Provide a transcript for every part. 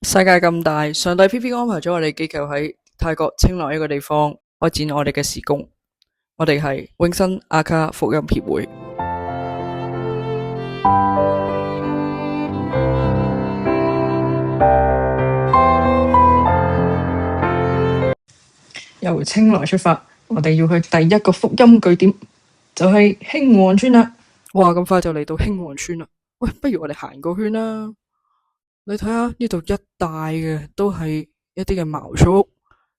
世界咁大，上帝偏偏安排咗我哋機構喺泰國清萊一個地方開展我哋嘅事工。我哋係永生阿卡福音協會。由清萊出發，我哋要去第一個福音據點，就係興旺村啦。哇，咁快就嚟到興旺村啦！喂，不如我哋行個圈啦。你睇下呢度一帶嘅都係一啲嘅茅草屋，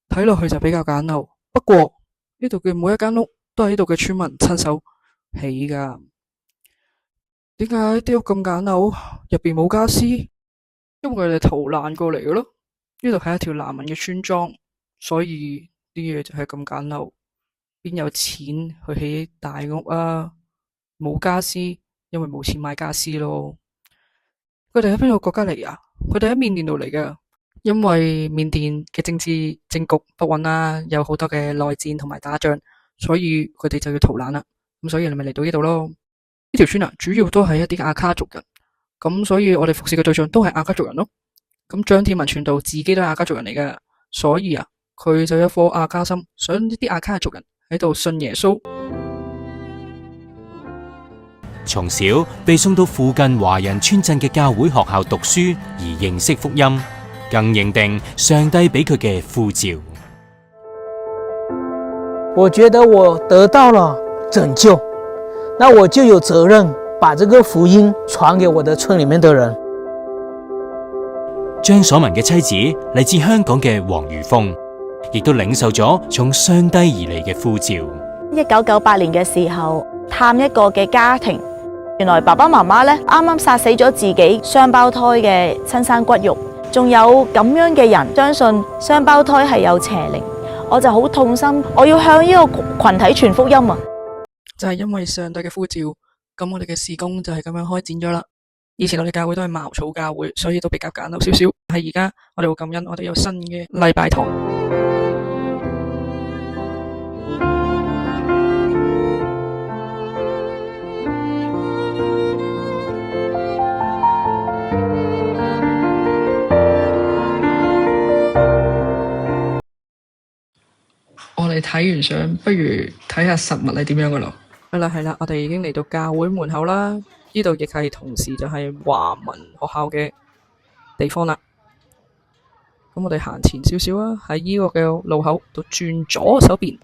睇落去就比較簡陋。不過呢度嘅每一間屋都係呢度嘅村民親手起噶。點解啲屋咁簡陋？入邊冇家私，因為佢哋逃難過嚟嘅咯。呢度係一條難民嘅村莊，所以啲嘢就係咁簡陋。邊有錢去起大屋啊？冇家私，因為冇錢買家私咯。佢哋喺邊個國家嚟啊？佢哋喺緬甸度嚟㗎，因為緬甸嘅政局不穩啦，有好多嘅內戰同埋打仗，所以佢哋就要逃難啦。咁所以你咪嚟到呢度咯。呢條村啊，主要都係一啲阿卡族人，咁所以我哋服侍嘅對象都係阿卡族人咯。咁張天文傳道自己都係阿卡族人嚟㗎，所以啊，佢就有一顆阿卡心，想呢啲阿卡族人喺度信耶穌。從小被送到附近華人村鎮嘅教會學校讀書，而認識福音，更認定上帝俾佢嘅呼召。我覺得我得到了拯救，那我就有責任把這個福音傳給我的村裏面的人。張所文嘅妻子嚟自香港嘅黃如峰，亦都領受咗從上帝而嚟嘅呼召。1998年嘅時候，探一個嘅家庭，原來爸爸媽媽咧啱啱殺死咗自己雙胞胎嘅親生骨肉，仲有咁樣嘅人相信雙胞胎係有邪靈，我就好痛心，我要向呢個群體傳福音啊！就係因為上帝嘅呼召，咁我哋嘅事工就係咁樣開展咗啦。以前我哋教會都係茅草教會，所以都比較簡陋少少。係而家我哋好感恩，我哋有新嘅禮拜堂。我哋睇完相，不如睇下實物係點樣噶咯。係啦，我哋已經嚟到教會門口啦。呢度亦係同時就係華文學校嘅地方啦。咁我哋行前少少啊，喺呢個嘅路口度轉左手邊，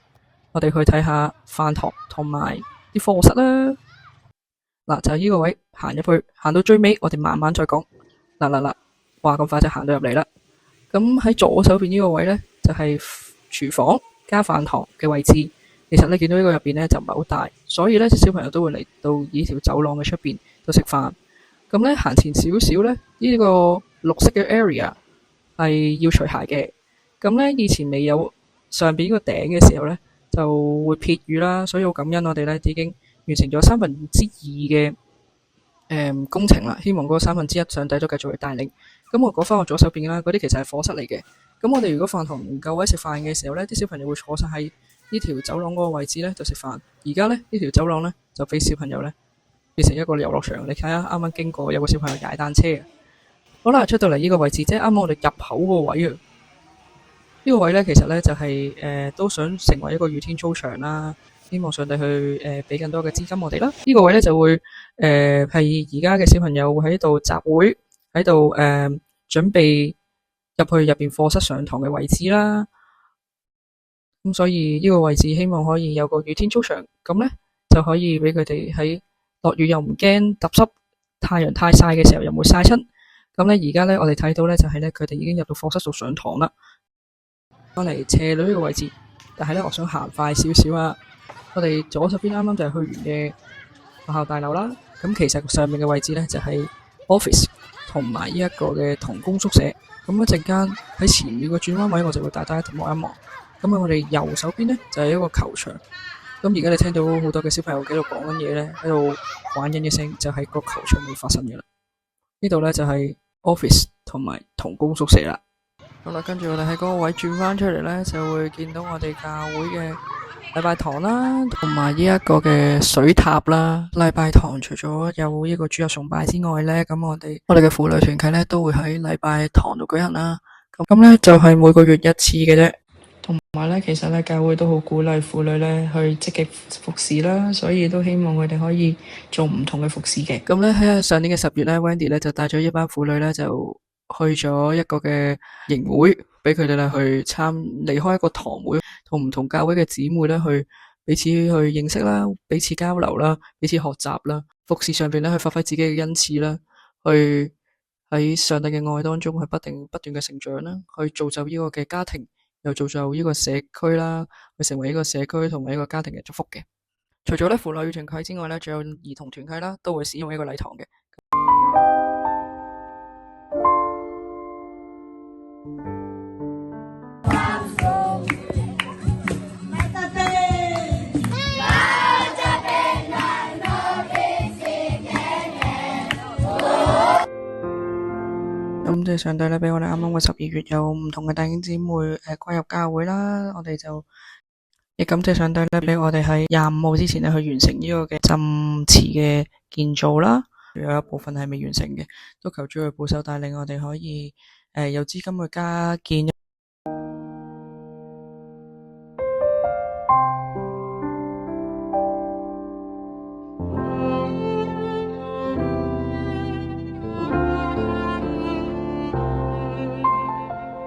我哋去睇下飯堂同埋啲課室啦。嗱，就係呢個位行入去，行到最尾，我哋慢慢再講。嗱，話咁快就行到入嚟啦。咁喺左手邊呢個位呢，就係廚房加飯堂嘅位置。其實你見到呢個入邊呢，就唔係好大，所以呢小朋友都會嚟到呢條走廊嘅出邊度食飯。咁呢，行前少少呢，呢個綠色嘅 area 係要除鞋嘅。咁呢，以前未有上邊個頂嘅時候呢，就會撇雨啦，所以好感恩我哋呢已經完成咗2/3嘅工程啦。希望嗰1/3上帝都繼續去帶領。咁我講翻我左手邊啦，嗰啲其實係課室嚟嘅。咁我哋如果飯堂唔夠位食飯嘅時候呢，啲小朋友會坐晒喺呢條走廊嗰個位置呢，就食飯。而家呢，呢條走廊呢，就俾小朋友呢變成一個遊樂場。你睇下啱啱經過有個小朋友踩單車。好啦，出到嚟呢個位置，即係啱啱我哋入口嗰個位啊。呢個位呢，其實呢就係都想成為一個雨天操場啦。希望上帝去俾更多嘅資金我哋啦。呢個位呢，就會係而家嘅小朋友會喺度集會，喺度準備入去入邊課室上堂嘅位置啦。咁所以呢個位置希望可以有個雨天操場，咁呢就可以俾佢哋喺落雨又唔驚揼濕，太陽太曬嘅時候又唔會曬親。咁呢而家呢，我哋睇到呢就係呢，佢哋已經入到課室度上堂啦。翻嚟斜女呢個位置，但係呢，我想行快少少啊。我哋左手邊啱啱就係去完嘅學校大樓啦。咁其實上面嘅位置呢，就係 office 同埋呢一個嘅同工宿舍。咁一陣間喺前面個轉彎位，我就會帶大家望一望。咁喺我哋右手邊呢，就係一個球場。咁而家你聽到好多嘅小朋友喺度講緊嘢呢，喺度玩緊嘅聲，就係個球場會發生嘅啦。呢度呢，就係 office 同埋同工宿舍啦。好啦，跟住我哋喺嗰個位轉翻出嚟呢，就會見到我哋教會嘅禮拜堂啦，同埋呢一個嘅水塔啦。禮拜堂除咗有呢個主日崇拜之外呢，咁我哋嘅婦女團契呢都會喺禮拜堂度舉行啦。咁呢就係每個月一次嘅啫。同埋呢，其實呢教會都好鼓勵婦女呢去積極服侍啦，所以都希望佢哋可以做唔同嘅服侍嘅。咁呢，喺上年嘅10月呢 Wendy 呢就帶咗一班婦女呢就去咗一個嘅營會，俾佢哋咧去離開一個堂會，同唔同教會嘅姊妹咧去彼此去認識啦，彼此交流啦，彼此學習啦，服侍上邊咧去發揮自己嘅恩賜啦，去喺上帝嘅愛當中去不斷嘅成長啦，去造就呢個嘅家庭，又造就呢個社區啦，去成為呢個社區同埋一個家庭嘅祝福嘅。除咗咧婦女團契之外咧，仲有兒童團契啦，都會使用呢個禮堂嘅。咁即係上帝咧，俾我哋啱啱嘅12月有唔同嘅弟兄姊妹歸入教會啦，我哋就亦感謝上帝咧，俾我哋喺25號之前咧去完成呢個嘅浸池嘅建造啦，有一部分係未完成嘅，都求主去保守帶領我哋可以有資金去加建。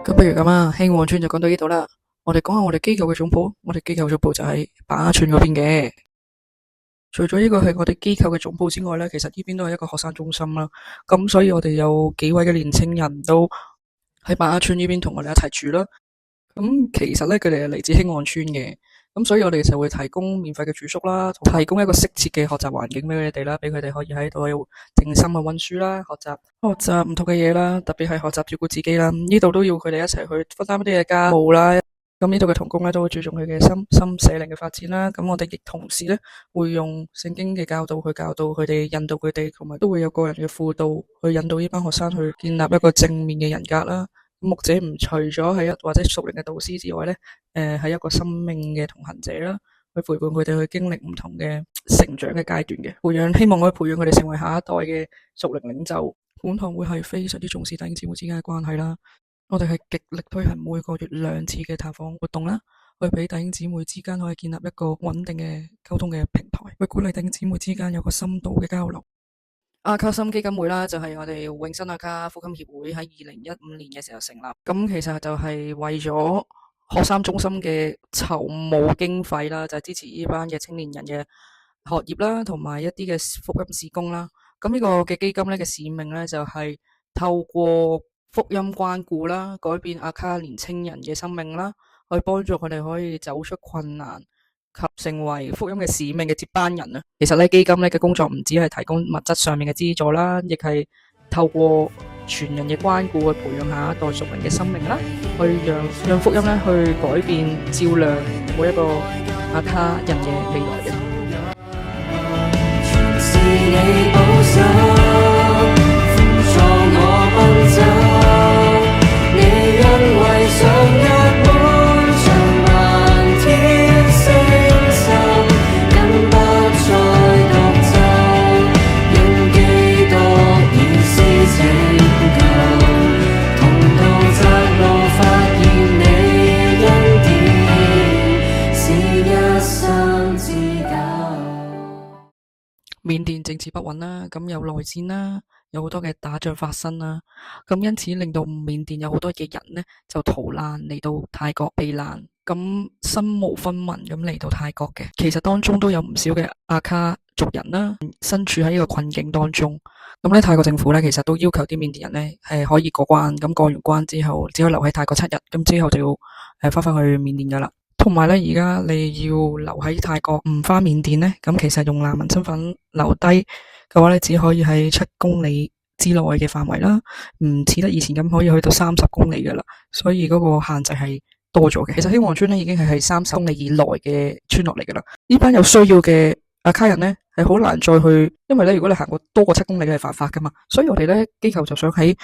咁不如咁啊，興旺村就講到呢度啦。我哋講下我哋機構嘅總部，我哋機構總部就喺把握村嗰邊嘅。除咗呢個係我哋機構嘅總部之外呢，其實呢邊都係一個學生中心啦。咁所以我哋有幾位嘅年青人都喺把握村呢邊同我哋一齊住啦。咁其實呢，佢哋係嚟自興旺村嘅。咁所以我哋就會提供免費嘅住宿啦，提供一個適切嘅學習環境俾佢哋啦，俾佢哋可以喺度靜心去溫書啦，學習唔同嘅嘢啦，特別係學習照顧自己啦。呢度都要佢哋一齊去分擔一啲嘅家務啦。咁呢度嘅同工咧都會注重佢嘅心社靈嘅發展啦。咁我哋亦同時咧會用聖經嘅教導去教導佢哋，引導佢哋，同埋都會有個人嘅輔導去引導呢班學生去建立一個正面嘅人格啦。牧者唔除咗係或者屬靈嘅導師之外咧，係一個生命嘅同行者啦，去陪伴佢哋去經歷唔同嘅成長嘅階段嘅，希望可以培養佢哋成為下一代嘅屬靈領袖。本堂會係非常之重視弟兄姊妹之間嘅關係啦，我哋係極力推行每個月2次嘅探訪活動啦，去俾弟兄姊妹之間可以建立一個穩定嘅溝通嘅平台，去鼓勵弟兄姊妹之間有個深度嘅交流。阿卡森基金會啦，就係我哋永生阿卡福音協會喺2015年嘅時候成立，咁其實就係為咗學生中心嘅籌募經費啦，就係支持呢班嘅青年人嘅學業啦，同埋一啲嘅福音事工啦。咁呢個嘅基金咧嘅使命咧就係透過福音關顧啦，改變阿卡年青人嘅生命啦，去幫助佢哋可以走出困難及成為福音嘅使命嘅接班人啊！其實咧基金咧嘅工作唔止係提供物質上面嘅資助啦，亦係透過全人嘅關顧去培養下一代屬靈嘅生命啦，去讓福音咧去改變照亮每一個阿卡人嘅未來嘅。緬甸政治不穩啦，咁有內戰啦，有好多嘅打仗發生啦，咁因此令到緬甸有好多嘅人呢就逃難嚟到泰國避難，咁身無分文咁嚟到泰國嘅，其實當中都有唔少嘅阿卡族人啦，身處喺呢個困境當中，咁咧泰國政府咧其實都要求啲緬甸人咧係可以過關，咁過完關之後只可以留喺泰國7日，咁之後就要翻去緬甸噶啦。同埋咧，而家你要留喺泰國唔翻緬甸咧，咁其實用難民身份留低嘅話咧，只可以喺7公里之內嘅範圍啦，唔似得以前咁可以去到30公里噶啦，所以嗰個限制係多咗嘅。其實興旺村咧已經係30公里以內嘅村落嚟噶啦，呢班有需要嘅阿卡人咧係好難再去，因為咧如果你行過多過7公里係犯法噶嘛，所以我哋咧機構就想喺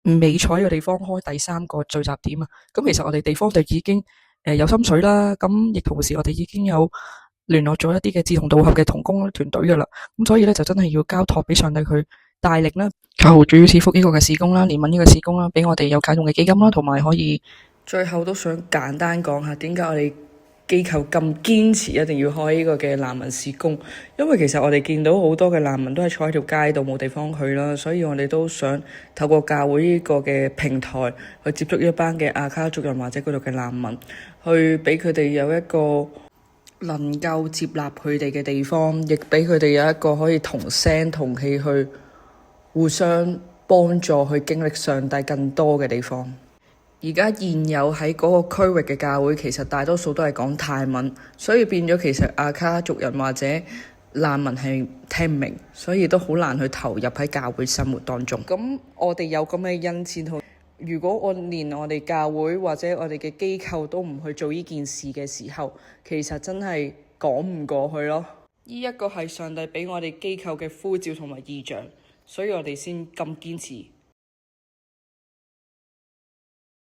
美彩嘅地方開第3個聚集點啊。咁其實我哋地方就已經有心水啦。咁亦同時我哋已經有聯絡咗一啲嘅志同道合嘅同工團隊噶啦。咁所以咧就真係要交託俾上帝去帶領啦，求主賜福呢個嘅事工啦，憐憫呢個事工啦，俾我哋有啟動嘅基金啦，同埋可以。最後都想簡單講下點解我哋機構咁堅持一定要開呢個嘅難民事工，因為其實我哋見到好多嘅難民都係坐喺條街度冇地方去啦，所以我哋都想透過教會呢個嘅平台去接觸一班嘅阿卡族人或者嗰度嘅難民，去俾佢哋有一個能夠接納佢哋嘅地方，亦俾佢哋有一個可以同聲同氣去互相幫助去經歷上帝更多嘅地方。而家現有喺嗰個區域嘅教會，其實大多數都係講泰文，所以變咗其實阿卡族人或者難民係聽唔明，所以都好難去投入喺教會生活當中。咁我哋有咁嘅恩賜，如果我連我哋教會或者我哋嘅機構都唔去做呢件事嘅時候，其實真係講唔過去咯。呢一個係上帝俾我哋機構嘅呼召同埋異象，所以我哋先咁堅持。